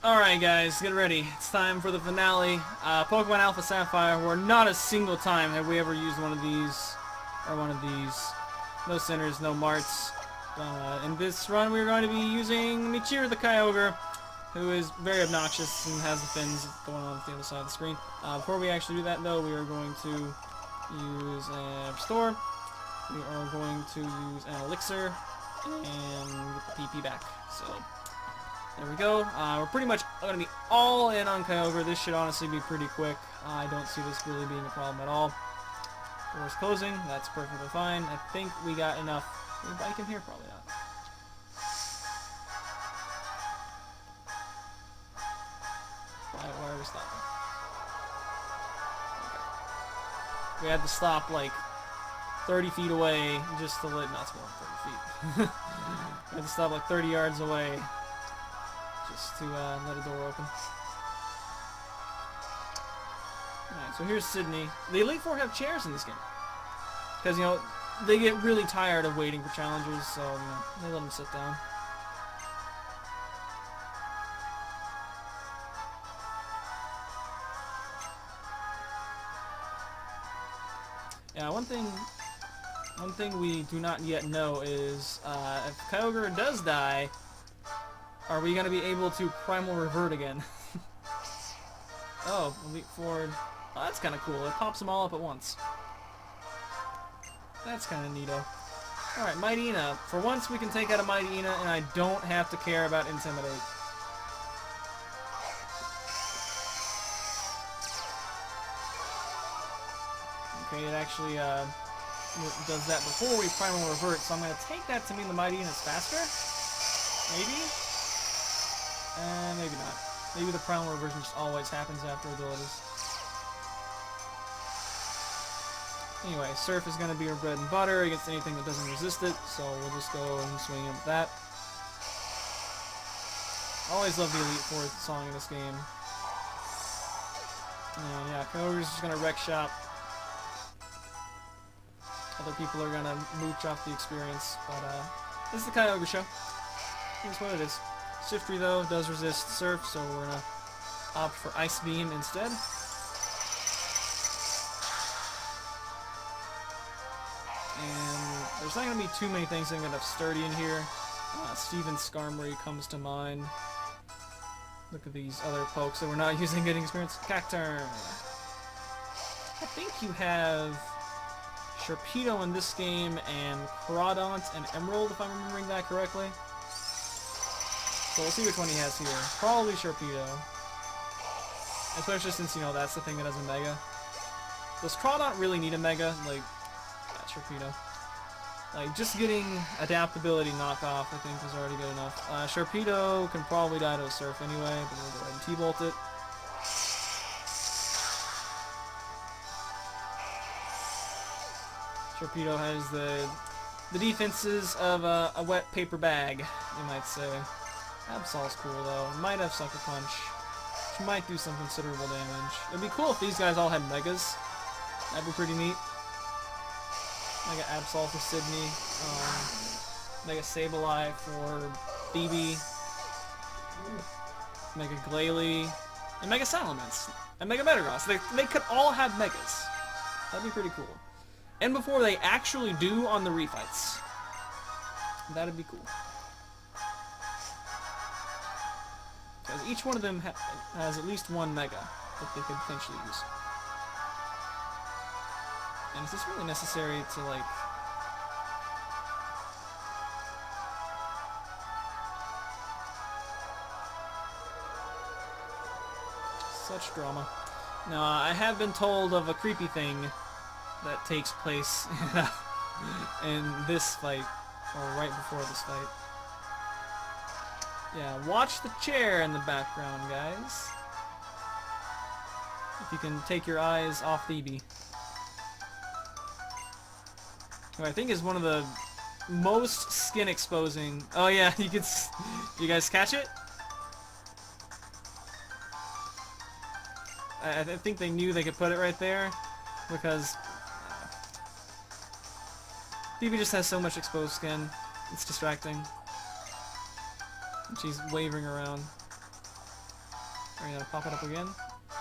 Alright guys, get ready. It's time for the finale. Pokemon Alpha Sapphire, where not a single time have we ever used one of these. No Centers, no Marts. In this run we're going to be using Michiru the Kyogre, who is very obnoxious and has the fins going on the other side of the screen. Before we actually do that though, we are going to use a Restore. We are going to use an Elixir, and get the PP back. So, there we go. We're pretty much going to be all in on Kyogre. This should honestly be pretty quick. I don't see this really being a problem at all. Doors closing. That's perfectly fine. I think we got enough. Can we bike in here? Probably not. Why are we stopping? Okay. We had to stop like 30 feet away just to let... Not more than 30 feet. We had to stop like 30 yards away just to let a door open. Alright, so here's Sydney. The Elite Four have chairs in this game. Because, you know, they get really tired of waiting for challengers, so, you know, they let them sit down. Yeah, one thing we do not yet know is, if Kyogre does die, are we going to be able to Primal Revert again? Oh, Elite Four. Oh, that's kind of cool. It pops them all up at once. That's kind of neato. Alright, Mightyena. For once we can take out a Mightyena and I don't have to care about Intimidate. Okay, it actually does that before we Primal Revert, so I'm going to take that to mean the Mightyena's faster? Maybe? Maybe not. Maybe the Primal Reversion just always happens after abilities. Anyway, Surf is going to be our bread and butter against anything that doesn't resist it, so we'll just go and swing in with that. Always love the Elite Four song in this game. And yeah, Kyogre's just going to wreck shop. Other people are going to mooch off the experience, but this is the Kyogre show. Here's what it is. Shiftry though does resist Surf, so we're going to opt for Ice Beam instead. And there's not going to be too many things that are going to have Sturdy in here. Steven Skarmory comes to mind. Look at these other pokes that we're not using getting experience. Cacturn. I think you have Sharpedo in this game and Crawdont and Emerald, if I'm remembering that correctly. So we'll see which one he has here. Probably Sharpedo. Especially since, you know, that's the thing that has a Mega. Does Crawdont really need a Mega? Like, Sharpedo. Like, just getting adaptability knockoff, I think, is already good enough. Sharpedo can probably die to a Surf anyway, but we'll go ahead and T-Bolt it. Sharpedo has the defenses of a wet paper bag, you might say. Absol's cool, though. It might have Sucker Punch, which might do some considerable damage. It'd be cool if these guys all had Megas. That'd be pretty neat. Mega Absol for Sydney, Mega Sableye for BB, Mega Glalie, and Mega Salamence, and Mega Metagross. They could all have Megas. That'd be pretty cool. And before they actually do on the refights. That'd be cool. Because each one of them has at least one Mega that they could potentially use. And is this really necessary to, like... Such drama. Now, I have been told of a creepy thing that takes place in this fight, or right before this fight. Yeah, watch the chair in the background, guys. If you can take your eyes off the Eevee. Who I think is one of the most skin exposing. Oh yeah, you can. You guys catch it? I think they knew they could put it right there because Eevee just has so much exposed skin. It's distracting. She's wavering around. Pop it up again.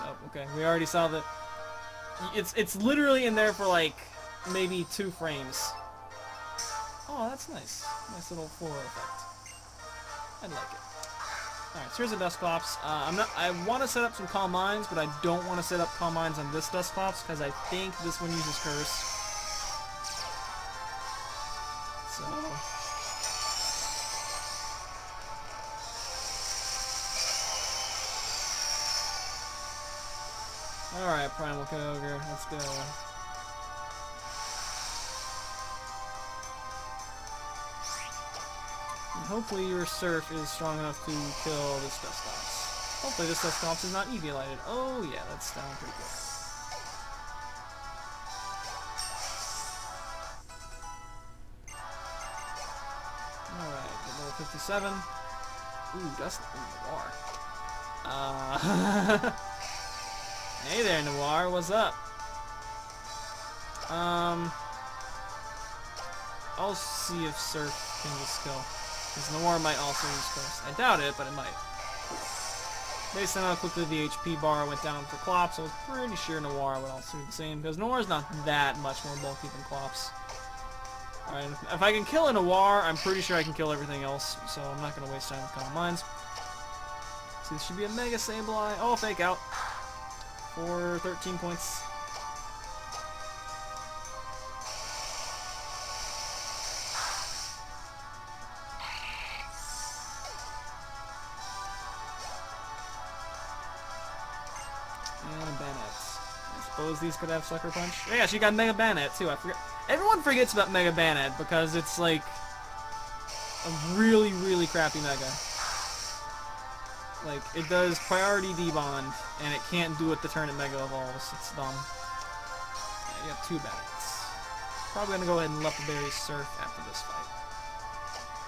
Oh, okay. We already saw that. It's literally in there for like maybe 2 frames. Oh, that's nice. Nice little floral effect. I like it. Alright, so here's the Dusclops. I want to set up some Calm Minds, but I don't want to set up Calm Minds on this Dusclops because I think this one uses Curse. So... Alright, Primal Kyogre, let's go. And hopefully your Surf is strong enough to kill this Dusclops. Hopefully this Dusclops is not Eviolated. Oh yeah, that's down pretty good. Alright, level 57. Ooh, Dust Noir. Hey there, Noir, what's up? I'll see if Surf can just kill. Because Noir might also use Curse. I doubt it, but it might. Based on how quickly the HP bar went down for Clops, I was pretty sure Noir would also do the same. Because Noir's not that much more bulky than Clops. Alright, if I can kill a Noir, I'm pretty sure I can kill everything else. So I'm not going to waste time with Calm Minds. So this should be a Mega Sableye. Oh, Fake Out. For 13 points. And a Banette. I suppose these could have Sucker Punch. Oh, yeah, she got Mega Banette too. I forget. Everyone forgets about Mega Banette because it's like a really, really crappy Mega. Like, it does priority debond, and it can't do it the turn it Mega Evolves. It's dumb. Yeah, you got 2 Banettes. Probably gonna go ahead and Leopard Berry Surf after this fight.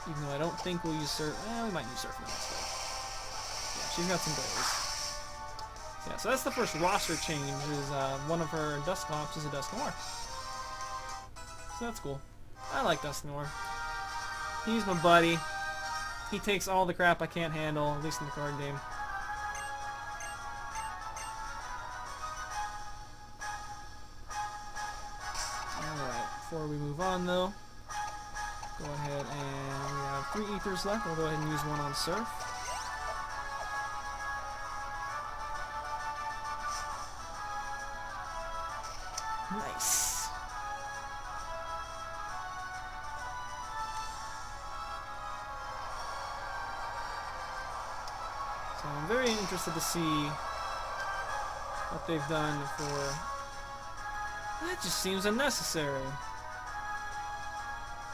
Even though I don't think we'll use Surf. We might use Surf in the next fight. Yeah, she's got some berries. Yeah, so that's the first roster change, is one of her Dusclops is a Dusknoir. So that's cool. I like Dusknoir. He's my buddy. He takes all the crap I can't handle, at least in the card game. Alright, before we move on though, go ahead and we have 3 Ethers left. We'll go ahead and use one on Surf. Nice. So I'm very interested to see what they've done for... That just seems unnecessary.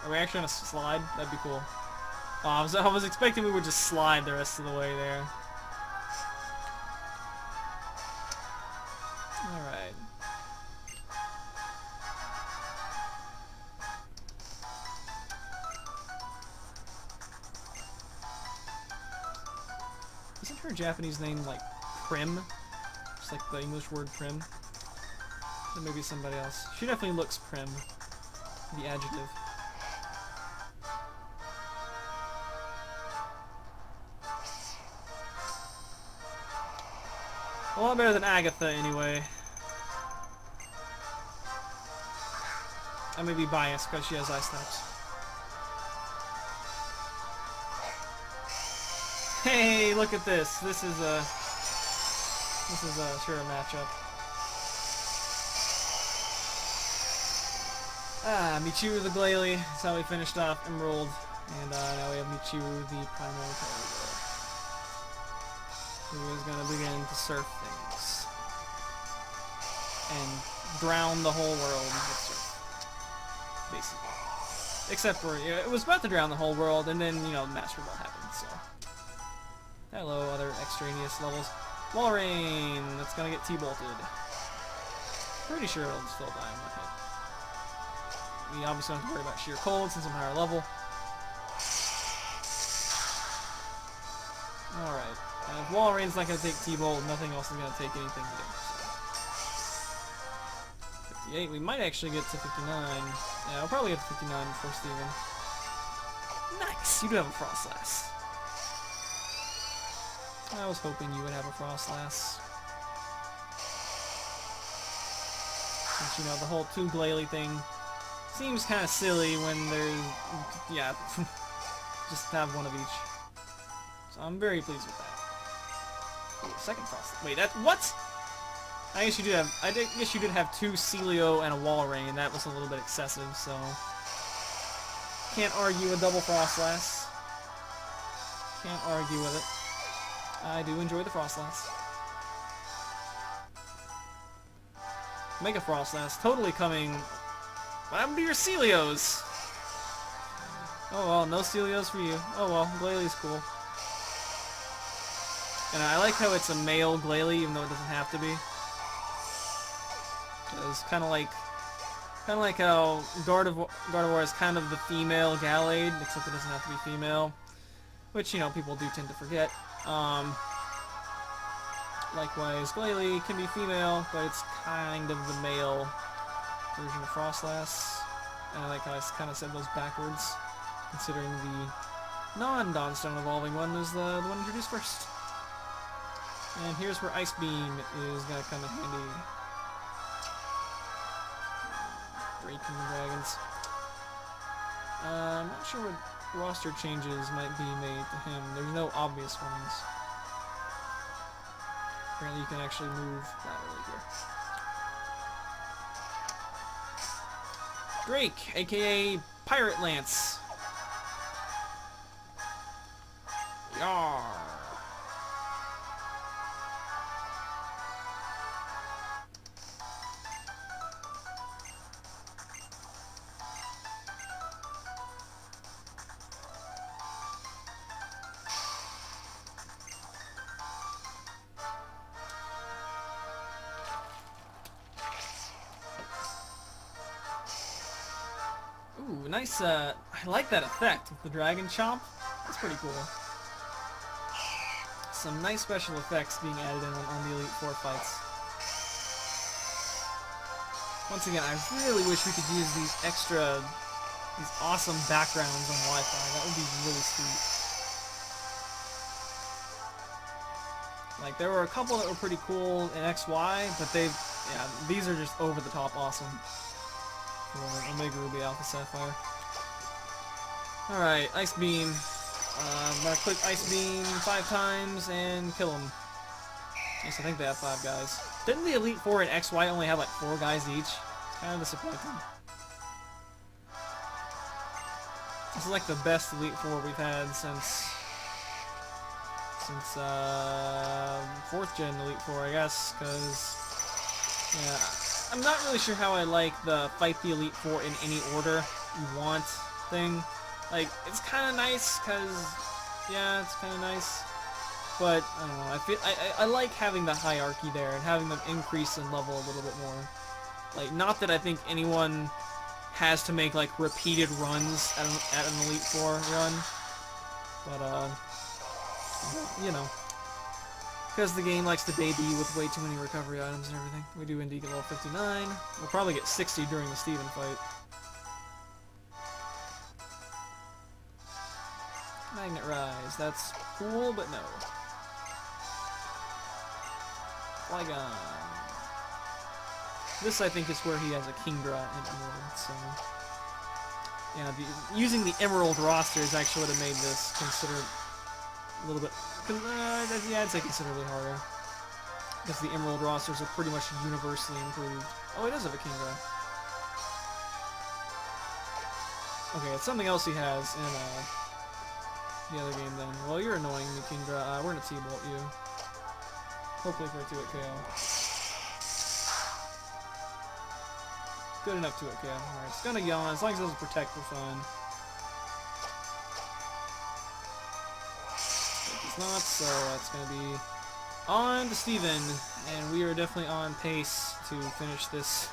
Are we actually gonna slide? That'd be cool. Oh, I was expecting we would just slide the rest of the way there. Alright. Isn't her Japanese name like Prim? Just like the English word prim? Or maybe somebody else. She definitely looks prim. The adjective. A lot better than Agatha anyway. I may be biased because she has ice types. Hey, look at this. This is sure a matchup. Ah, Michiru the Glalie. That's how we finished off Emerald. And now we have Michiru the Primal Kyogre, who is going to begin to surf things. And drown the whole world with surf. Basically. Except for, it was about to drown the whole world, and then, you know, Master Ball happened, so. Hello, other extraneous levels. Walrein, that's gonna get T-bolted. Pretty sure it'll still die in one hit. We obviously don't have to worry about sheer cold since I'm higher level. Alright. If Walrein's not gonna take T-bolt, nothing else is gonna take anything to do. So. 58, we might actually get to 59. Yeah, we'll probably get to 59 before Steven. Nice! You do have a Frostlass. I was hoping you would have a Frostlass. Since, you know, the whole two Glalie thing seems kind of silly when there's... yeah, just have one of each. So I'm very pleased with that. Ooh, second Frostlass. Wait, that... what?! I guess you did have... I guess you did have two Celio and a Walrein. That was a little bit excessive, so... can't argue a double Frostlass. Can't argue with it. I do enjoy the Frostlass. Mega Frostlass totally coming... what happened to your Celios? Oh well, no Celios for you. Oh well, Glalie cool. And I like how it's a male Glalie, even though it doesn't have to be. It's kind of like how Gardevoir is kind of the female Gallade, except it doesn't have to be female, which, you know, people do tend to forget. Likewise, Glalie can be female, but it's kind of the male version of Frostlass. And I like how I kind of said those backwards, considering the non-Dawnstone evolving one is the one introduced first. And here's where Ice Beam is going to come in handy. Breaking the dragons. I'm not sure what roster changes might be made to him. There's no obvious ones. Apparently you can actually move laterally here. Drake, aka Pirate Lance. Yarr. Ooh, nice, I like that effect with the Dragon Chomp. That's pretty cool. Some nice special effects being added in on the Elite Four fights. Once again, I really wish we could use these awesome backgrounds on Wi-Fi. That would be really sweet. Like, there were a couple that were pretty cool in XY, but these are just over the top awesome. For Omega Ruby Alpha Sapphire. Alright, Ice Beam. I'm gonna click Ice Beam 5 times and kill him. Yes, I think they have 5 guys. Didn't the Elite Four in XY only have like 4 guys each? It's kind of disappointing. This is like the best Elite Four we've had since 4th gen Elite Four, I guess, because yeah. I'm not really sure how I like the fight the Elite Four in any order you want thing. Like, it's kind of nice, because, yeah, it's kind of nice. But, I don't know, I like having the hierarchy there, and having them increase in level a little bit more. Like, not that I think anyone has to make, like, repeated runs at an Elite Four run. But, you know. Because the game likes to debut with way too many recovery items and everything. We do indeed get level 59. We'll probably get 60 during the Steven fight. Magnet Rise. That's cool, but no. Flygon. This, I think, is where he has a Kingdra in Emerald, so... yeah, using the Emerald roster is actually what made this considered a little bit... yeah, I'd say considerably harder. Because the Emerald rosters are pretty much universally improved. Oh, it does have a Kingdra. Okay, it's something else he has in the other game then. Well, you're annoying me, Kingdra. We're gonna T-Bolt you. Hopefully for a 2-hit KO. Good enough 2-hit KO. Alright, it's gonna yawn. As long as it doesn't protect, we're fine. Not, so that's going to be on to Steven, and we are definitely on pace to finish this,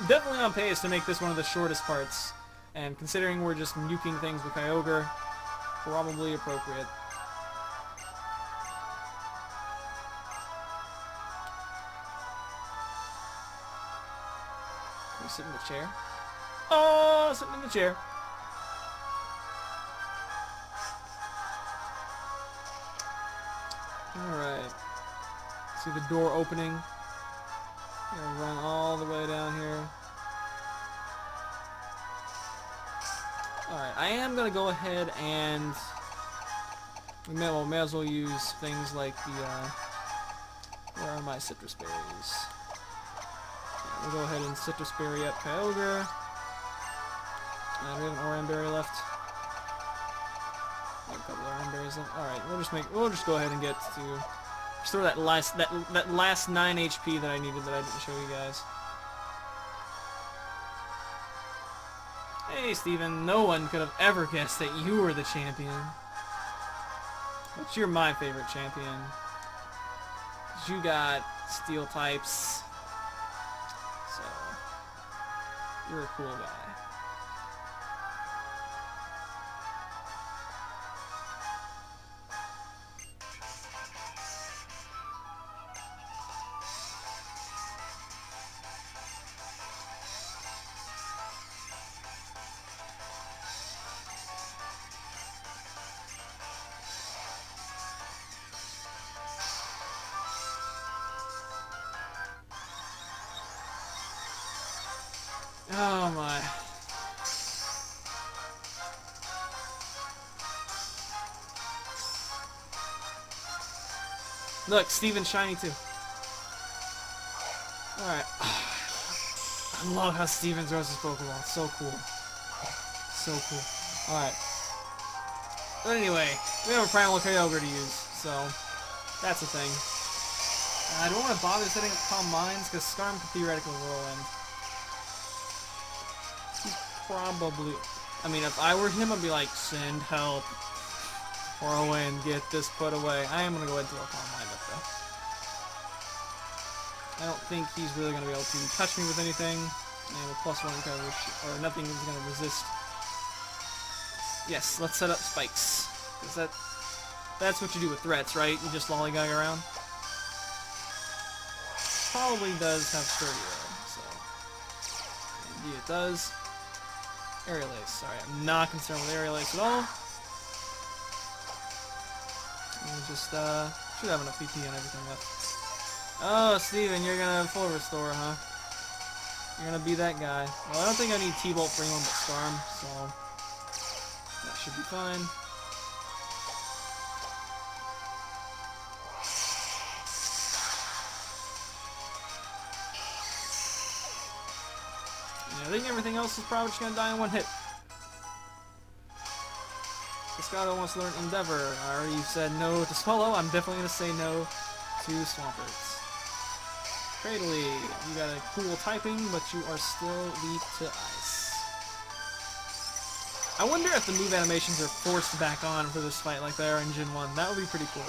definitely on pace to make this one of the shortest parts, and considering we're just nuking things with Kyogre, probably appropriate. Can we sit in the chair? Oh, sitting in the chair. Alright. See the door opening. Gonna run all the way down here. Alright, I am gonna go ahead and we may as well use things like the where are my citrus berries? Yeah, we'll go ahead and citrus berry up Kyogre. And we have an orange berry left. A couple of orange berries left. Alright, we'll just go ahead and get to restore that last 9 HP that I needed that I didn't show you guys. Hey Steven, no one could have ever guessed that you were the champion. But you're my favorite champion. 'Cause you got steel types. So you're a cool guy. Oh my. Look, Steven's shiny too. Alright. I love how Steven throws his Pokeball. It's so cool. So cool. Alright. But anyway, we have a Primal Kyogre to use, so that's a thing. I don't want to bother setting up Calm Minds because Skarm could theoretically whirlwind. Probably. I mean, if I were him, I'd be like, send help. Whirlwind, get this put away. I am going to go ahead and throw a Calm Mind up though. I don't think he's really going to be able to touch me with anything. And with +1 coverage, or nothing is going to resist. Yes, let's set up spikes. Because that's what you do with threats, right? You just lollygag around. Probably does have sturdy though, so. Indeed it does. Aerial Ace. Sorry, I'm not concerned with Aerial Ace at all. We just should have enough PP and everything left. Oh, Steven, you're gonna full restore, huh? You're gonna be that guy. Well, I don't think I need T-Bolt for anyone but Skarm, so that should be fine. I think everything else is probably just gonna die in one hit. Piscado wants to learn Endeavor. I already said no to Swallow. I'm definitely gonna say no to Swamperts. Cradley, you got a cool typing, but you are still weak to ice. I wonder if the move animations are forced back on for this fight like they are in Gen 1. That would be pretty cool.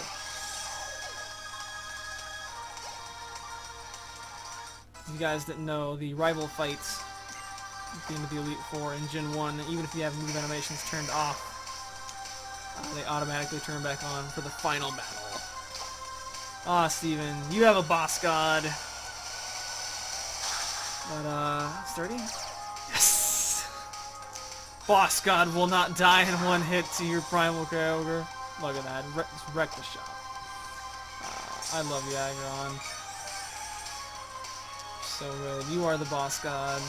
If you guys didn't know, the rival fights at the end of the Elite Four in Gen 1, even if you have move animations turned off, they automatically turn back on for the final battle. Ah, Steven, you have a boss god. But, sturdy? Yes! Boss god will not die in one hit to your Primal Kyogre. Look at that, just wreck the shop. I love you, Aggron. So good. You are the boss god.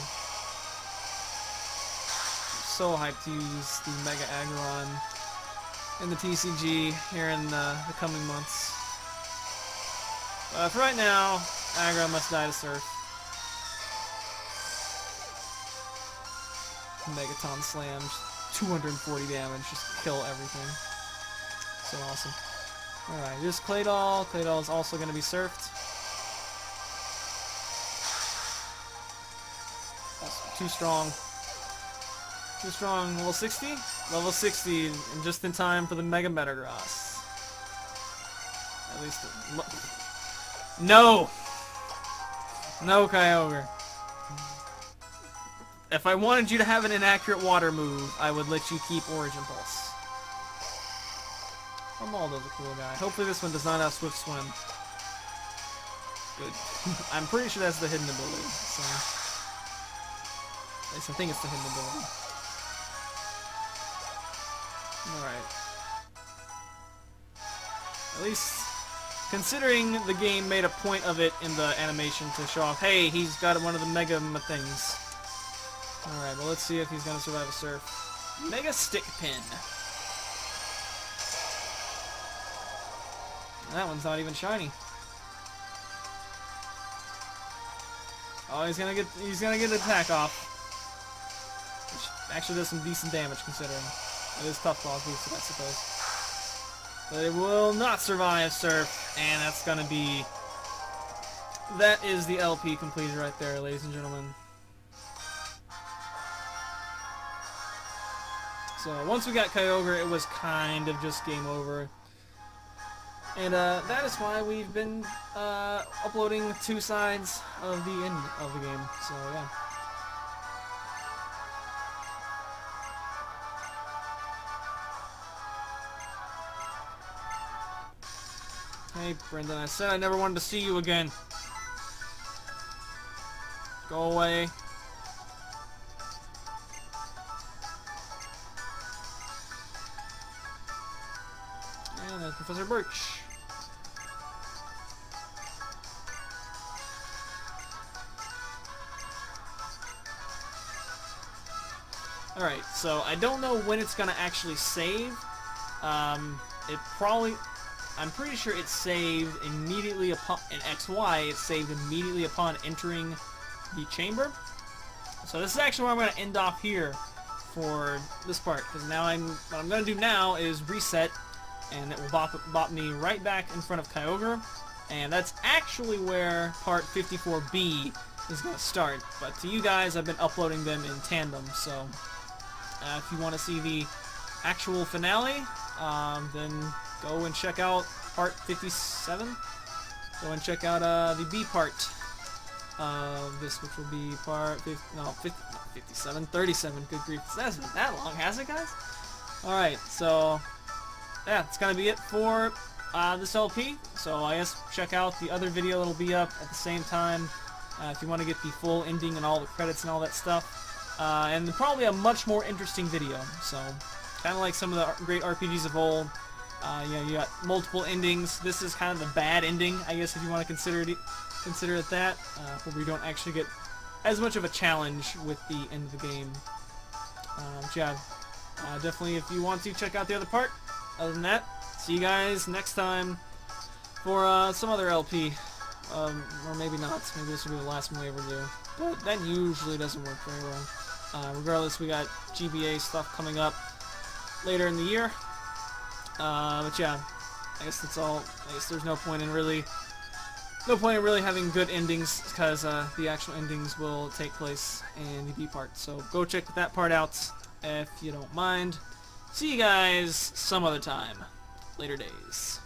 So hyped to use the Mega Aggron in the TCG here in the coming months. For right now, Aggron must die to Surf. Megaton Slam, 240 damage, just kill everything. So awesome. Alright, here's Claydol. Claydol is also going to be surfed. That's too strong. Too strong. Level 60? Level 60, and just in time for the Mega Metagross. At least... No! No, Kyogre. If I wanted you to have an inaccurate water move, I would let you keep Origin Pulse. Armaldo's a cool guy. Hopefully this one does not have Swift Swim. Good. I'm pretty sure that's the hidden ability, so... At least I think it's the hidden ability. Alright. At least Considering the game made a point of it in the animation to show off, hey, he's got one of the Mega things. Alright, well, let's see if he's gonna survive a surf. Mega Stick Pin. That one's not even shiny. Oh, he's gonna get the attack off. Which actually does some decent damage considering. It is tough ball boosted, I suppose. But it will not survive surf, and that's gonna be... That is the LP completed right there, ladies and gentlemen. So once we got Kyogre, it was kind of just game over. And that is why we've been uploading 2 sides of the end of the game. So yeah. Hey Brendan, I said I never wanted to see you again. Go away. And there's Professor Birch. Alright, so I don't know when it's gonna actually save. It probably... I'm pretty sure it's saved immediately upon... In XY, it's saved immediately upon entering the chamber. So this is actually where I'm gonna end off here for this part, because now what I'm gonna do now is reset, and it will bop me right back in front of Kyogre, and that's actually where part 54B is gonna start. But to you guys, I've been uploading them in tandem, so if you want to see the actual finale, then go and check out part 57. Go and check out the B part of this, which will be part 57, 37. Good grief, it hasn't been that long, has it, guys? Alright, so yeah, it's gonna be it for this LP. So I guess check out the other video that'll be up at the same time if you want to get the full ending and all the credits and all that stuff. And probably a much more interesting video. So kind of like some of the great RPGs of old. You know, you got multiple endings. This is kind of the bad ending, I guess, if you want to consider it that, where we don't actually get as much of a challenge with the end of the game. Yeah, definitely, if you want to, check out the other part. Other than that, see you guys next time for some other LP. Or maybe not. Maybe this will be the last one we ever do. But that usually doesn't work very well. Regardless, we got GBA stuff coming up later in the year. But yeah, I guess that's all. I guess there's no point in really having good endings, because the actual endings will take place in the B part. So go check that part out if you don't mind. See you guys some other time. Later days.